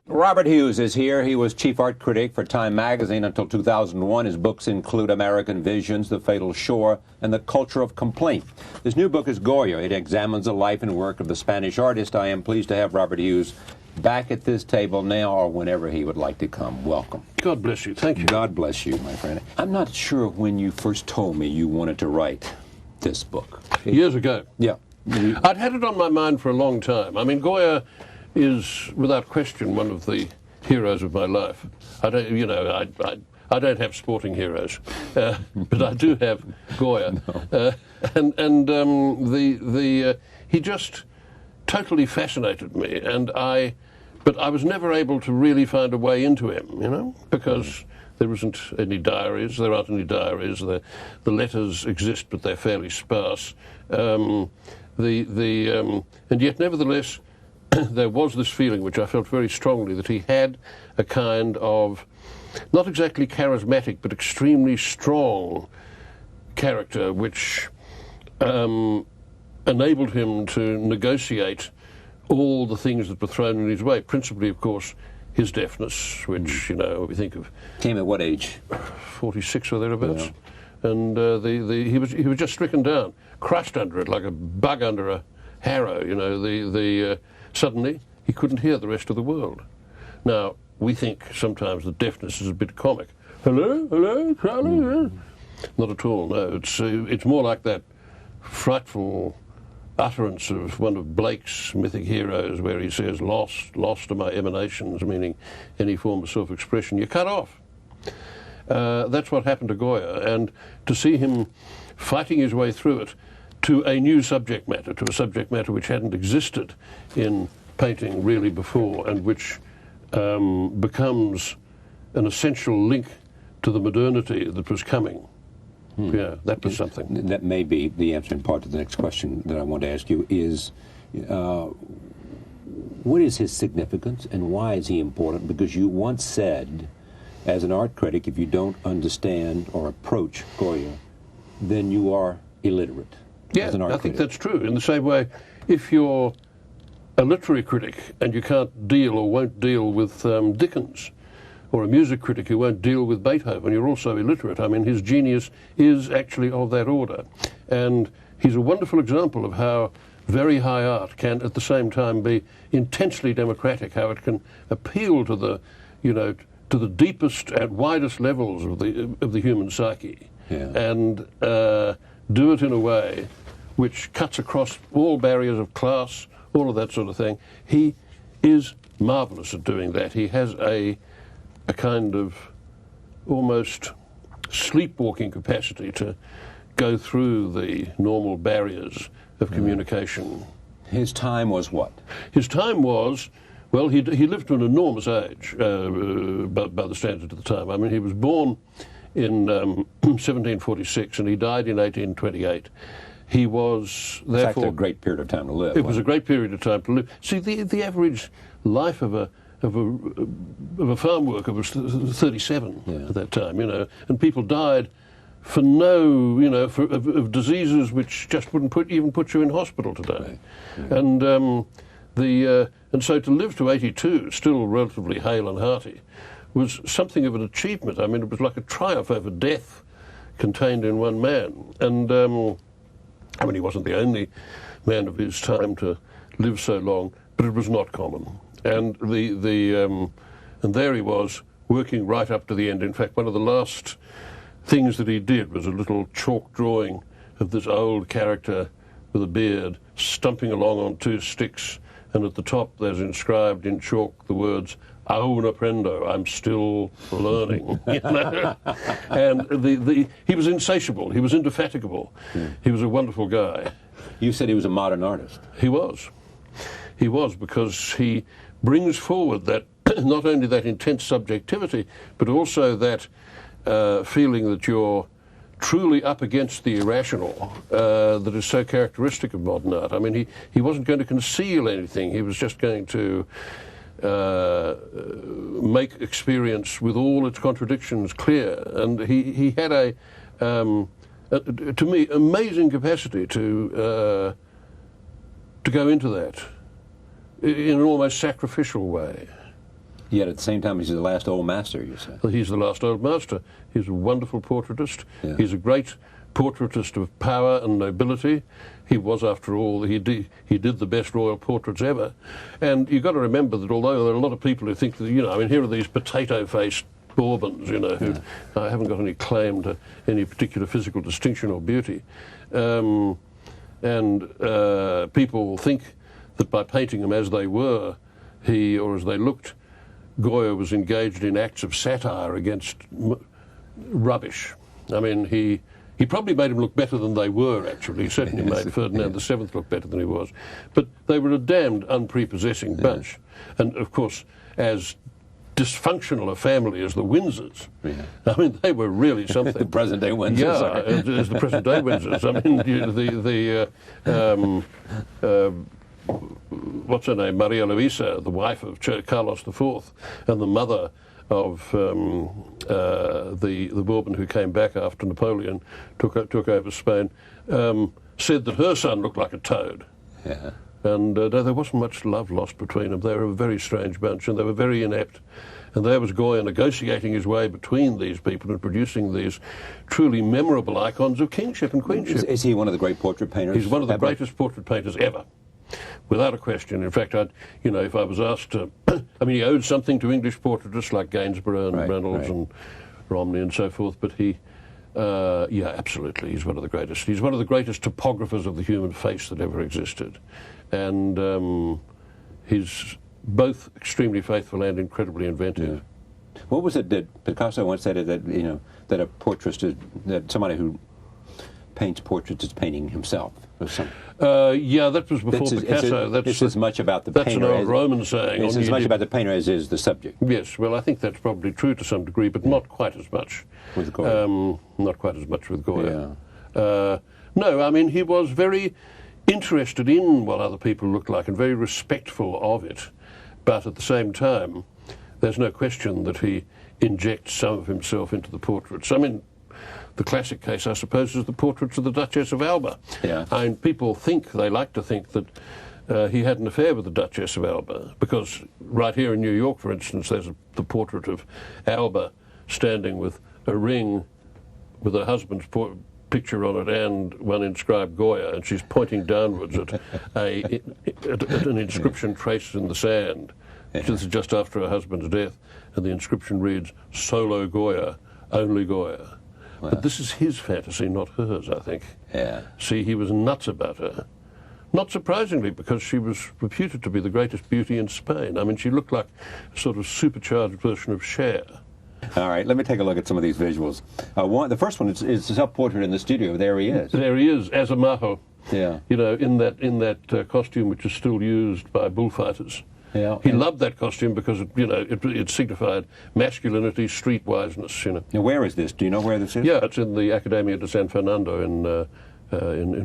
Robert Hughes is here. He was chief art critic for Time magazine until 2001. His books include American Visions, The Fatal Shore, and The Culture of Complaint. His new book is Goya. It examines the life and work of the Spanish artist. I am pleased to have Robert Hughes back at this table now or whenever he would like to come. Welcome. God bless you. Thank you. God bless you, my friend. I'm not sure when you first told me you wanted to write this book. Years ago. Yeah. I'd had it on my mind for a long time. I mean, Goya is, without question, one of the heroes of my life. I don't have sporting heroes, but I do have Goya. No. He just totally fascinated me, but I was never able to really find a way into him, because there isn't any diaries, there aren't any diaries, the letters exist, but they're fairly sparse. And yet, nevertheless, there was this feeling, which I felt very strongly, that he had a kind of, not exactly charismatic, but extremely strong character, which enabled him to negotiate all the things that were thrown in his way, principally, of course, his deafness, which, we think of... Came at what age? 46 or thereabouts. Yeah. And he was just stricken down, crushed under it like a bug under a harrow, suddenly he couldn't hear the rest of the world. Now, we think sometimes that deafness is a bit comic. Hello, hello, Charlie? Not at all, no. It's more like that frightful utterance of one of Blake's mythic heroes where he says, lost are my emanations, meaning any form of self-expression. You're cut off. That's what happened to Goya, and to see him fighting his way through it to a new subject matter, to a subject matter which hadn't existed in painting really before, and which becomes an essential link to the modernity that was coming. Yeah, that was something. That may be the answer in part to the next question that I want to ask you is, what is his significance and why is he important? Because you once said, as an art critic, if you don't understand or approach Goya, then you are illiterate. Yeah, I think that's true. In the same way, if you're a literary critic and you can't deal or won't deal with Dickens, or a music critic who won't deal with Beethoven, you're also illiterate. I mean, his genius is actually of that order. And he's a wonderful example of how very high art can at the same time be intensely democratic, how it can appeal to the, to the deepest and widest levels of the human psyche. Yeah. And do it in a way which cuts across all barriers of class, all of that sort of thing. He is marvellous at doing that. He has a kind of almost sleepwalking capacity to go through the normal barriers of communication. His time was what? His time was, well, he lived to an enormous age by the standards of the time. I mean, he was born in 1746 and he died in 1828. He was, therefore... It's a great period of time to live. It was a great period of time to live. See, the average life of a farm worker was 37 at that time, and people died for of diseases which just wouldn't even put you in hospital today. Right. Yeah. And so to live to 82, still relatively hale and hearty, was something of an achievement. I mean, it was like a triumph over death contained in one man. And he wasn't the only man of his time to live so long, but it was not common. And and there he was, working right up to the end. In fact, one of the last things that he did was a little chalk drawing of this old character with a beard, stumping along on two sticks, and at the top there's inscribed in chalk the words, "Aún aprendo," I'm still learning. And he was insatiable, he was indefatigable, he was a wonderful guy. You said he was a modern artist. He was. He was, because he brings forward that not only that intense subjectivity, but also that feeling that you're truly up against the irrational that is so characteristic of modern art. I mean, he wasn't going to conceal anything. He was just going to make experience with all its contradictions clear. And he had to me, amazing capacity to go into that in an almost sacrificial way. Yet at the same time, he's the last old master, you say. He's the last old master. He's a wonderful portraitist. Yeah. He's a great portraitist of power and nobility. He was, after all, he did the best royal portraits ever. And you've got to remember that although there are a lot of people who think that, you know, I mean, here are these potato-faced Bourbons, you know, who haven't got any claim to any particular physical distinction or beauty. And people think that by painting them as they were, or as they looked, Goya was engaged in acts of satire against rubbish. I mean, he probably made them look better than they were, actually. He certainly made Ferdinand VII look better than he was. But they were a damned unprepossessing bunch. And, of course, as dysfunctional a family as the Windsors, I mean, they were really something. The present-day Windsors. Yeah, as the present-day Windsors. I mean, what's her name? Maria Luisa, the wife of Carlos IV, and the mother of the Bourbon who came back after Napoleon took over Spain, said that her son looked like a toad. Yeah. And there wasn't much love lost between them. They were a very strange bunch, and they were very inept. And there was Goya negotiating his way between these people and producing these truly memorable icons of kingship and queenship. Is he one of the great portrait painters? He's one of the greatest portrait painters ever, without a question. In fact, if I was asked to, I mean, he owed something to English portraitists like Gainsborough and Reynolds and Romney and so forth, but he, yeah, absolutely, he's one of the greatest. He's one of the greatest topographers of the human face that ever existed. And he's both extremely faithful and incredibly inventive. Yeah. What was it that Picasso once said that, you know, that a portraitist is, that somebody who paints portraits is painting himself or something? Yeah, that was before Picasso. It's as much about the painter. That's an old Roman saying. It's as much about the painter as is the subject. Yes, well, I think that's probably true to some degree, but not quite as much. With Goya? Not quite as much with Goya. Yeah. No, I mean, he was very interested in what other people looked like and very respectful of it. But at the same time, there's no question that he injects some of himself into the portraits. I mean, the classic case, I suppose, is the portraits of the Duchess of Alba. Yeah. And people like to think that he had an affair with the Duchess of Alba, because right here in New York, for instance, there's the portrait of Alba standing with a ring with her husband's picture on it and one inscribed Goya, and she's pointing downwards at an inscription traced in the sand. This is just after her husband's death, and the inscription reads, "Solo Goya, only Goya." Wow. But this is his fantasy, not hers, I think. Yeah. See, he was nuts about her. Not surprisingly, because she was reputed to be the greatest beauty in Spain. I mean, she looked like a sort of supercharged version of Cher. All right, let me take a look at some of these visuals. The first one is a self-portrait in the studio. There he is. There he is, as a Maho. Yeah. You know, in that costume which is still used by bullfighters. Yeah. He loved that costume because it signified masculinity, streetwiseness. You know. Now, where is this? Do you know where this is? Yeah, it's in the Academia de San Fernando in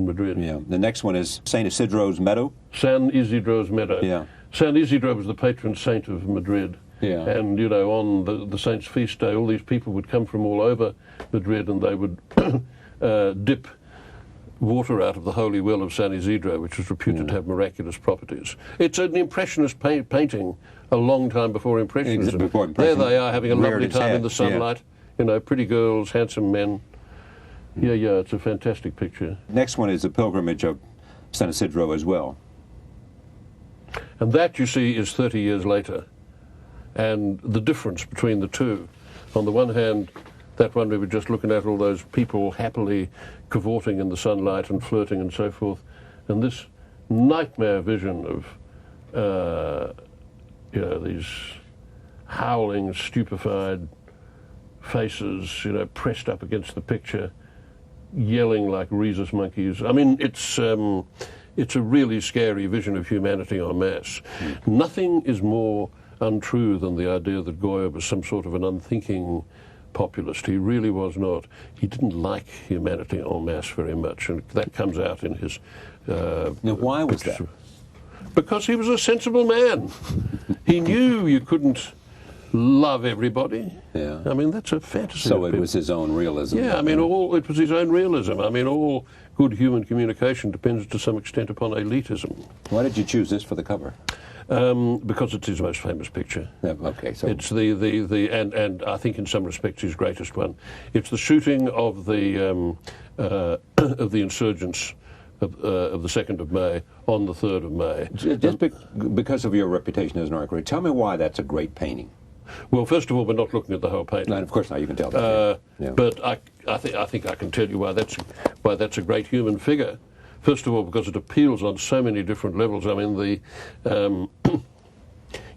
Madrid. Yeah. The next one is Saint Isidro's Meadow. San Isidro's Meadow. Yeah. San Isidro was the patron saint of Madrid. Yeah. And, you know, on the saint's feast day, all these people would come from all over Madrid and they would dip water out of the holy well of San Isidro, which was reputed to have miraculous properties. It's an Impressionist painting a long time before Impressionism. There they are having a lovely time in the sunlight. Yeah. You know, pretty girls, handsome men. Yeah, it's a fantastic picture. Next one is the pilgrimage of San Isidro as well. And that, you see, is 30 years later. And the difference between the two, on the one hand, that one we were just looking at, all those people happily cavorting in the sunlight and flirting and so forth, and this nightmare vision of, these howling, stupefied faces, you know, pressed up against the picture, yelling like rhesus monkeys. I mean, it's a really scary vision of humanity en masse. Nothing is more untrue than the idea that Goya was some sort of an unthinking populist. He really was not. He didn't like humanity en masse very much, and that comes out in his... Now, why was that? Because he was a sensible man. He knew you couldn't love everybody. Yeah. I mean, that's a fantasy. So it was his own realism. Yeah, I mean, it was his own realism. I mean, all good human communication depends to some extent upon elitism. Why did you choose this for the cover? Because it's his most famous picture. Yeah, okay, so It's and I think in some respects his greatest one. It's the shooting of the insurgents of the 2nd of May on the 3rd of May. just because of your reputation as an art critic, tell me why that's a great painting. Well, first of all, we're not looking at the whole painting. And of course not, you can tell that. Yeah. But I think I can tell you why that's a great human figure. First of all, because it appeals on so many different levels. I mean,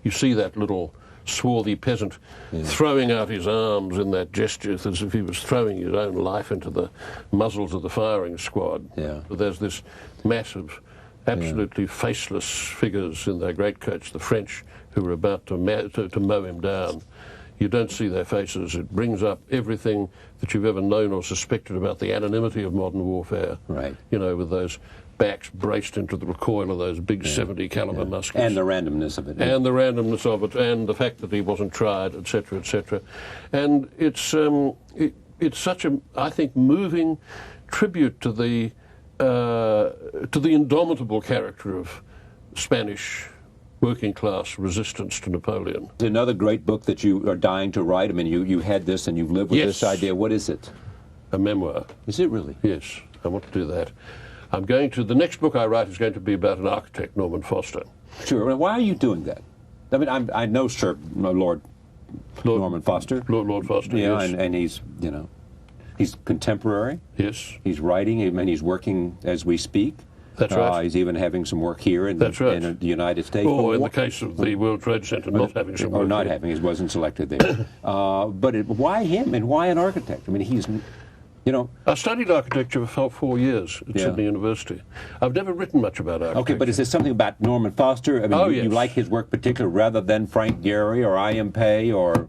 you see that little swarthy peasant throwing out his arms in that gesture as if he was throwing his own life into the muzzles of the firing squad. Yeah. There's this mass of absolutely faceless figures in their greatcoats, the French who are about to mow him down. You don't see their faces. It brings up everything that you've ever known or suspected about the anonymity of modern warfare. Right. You know, with those backs braced into the recoil of those big 70 caliber muskets. And the randomness of it. And the randomness of it, and the fact that he wasn't tried, etc., etc. And it's such a, I think, moving tribute to the indomitable character of Spanish working class resistance to Napoleon. Another great book that you are dying to write. I mean, you had this and you've lived with this idea. What is it? A memoir. Is it really? Yes, I want to do that. The next book I write is going to be about an architect, Norman Foster. Sure. Why are you doing that? I mean, I know Sir Lord Norman Foster. Lord Foster, yeah, yes. and he's, he's contemporary. Yes. He's writing, and he's working as we speak. That's right. He's even having some work here in the United States. Or in the case of the World Trade Center, not having some work. Or not having, he wasn't selected there. Why him, and why an architect? I mean, he's, I studied architecture for 4 years at Sydney University. I've never written much about architecture. Okay, but is there something about Norman Foster? I mean, you like his work particularly rather than Frank Gehry or I.M. Pei or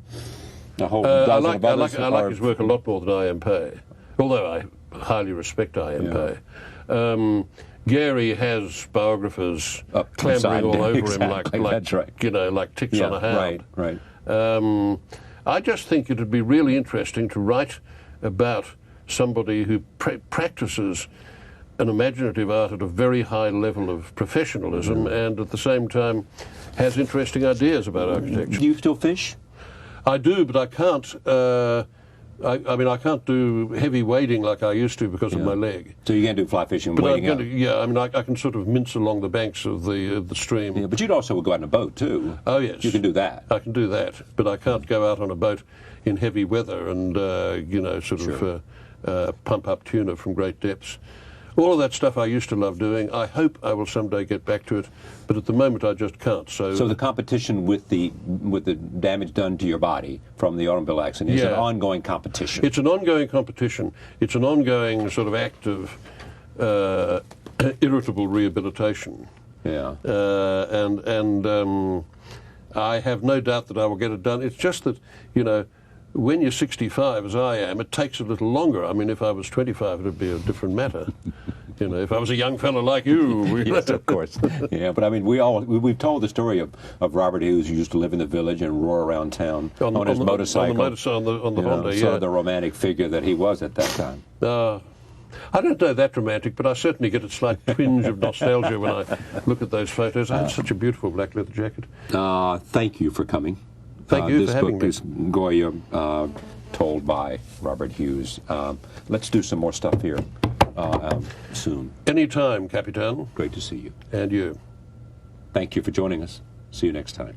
a whole dozen of others? I like his work a lot more than I.M. Pei, although I highly respect I.M. Pei. Gehry has biographers clambering all over him like ticks on a hound. Right. I just think it would be really interesting to write about somebody who practices an imaginative art at a very high level of professionalism and at the same time has interesting ideas about architecture. Do you still fish? I do, but I can't. I can't do heavy wading like I used to because of my leg. So you can't do fly fishing and wading out? I can sort of mince along the banks of the stream. Yeah, but you'd also go out on a boat too. Oh yes, you can do that. I can do that, but I can't go out on a boat in heavy weather and pump up tuna from great depths. All of that stuff I used to love doing. I hope I will someday get back to it, but at the moment I just can't. So the competition with the damage done to your body from the automobile accident is an ongoing competition. It's an ongoing competition. It's an ongoing sort of act of irritable rehabilitation. Yeah. I have no doubt that I will get it done. It's just that, when you're 65, as I am, it takes a little longer. I mean, if I was 25, it would be a different matter. If I was a young fellow like you. Yes, of course. Yeah, but I mean, we've told the story of Robert Hughes, who used to live in the village and roar around town on his motorcycle. On the Honda, sort of the romantic figure that he was at that time. I don't know that romantic, but I certainly get a slight twinge of nostalgia when I look at those photos. I had such a beautiful black leather jacket. Thank you for coming. Thank you for having me. This book is Goya, told by Robert Hughes. Let's do some more stuff here soon. Anytime, Capitan. Great to see you. And you. Thank you for joining us. See you next time.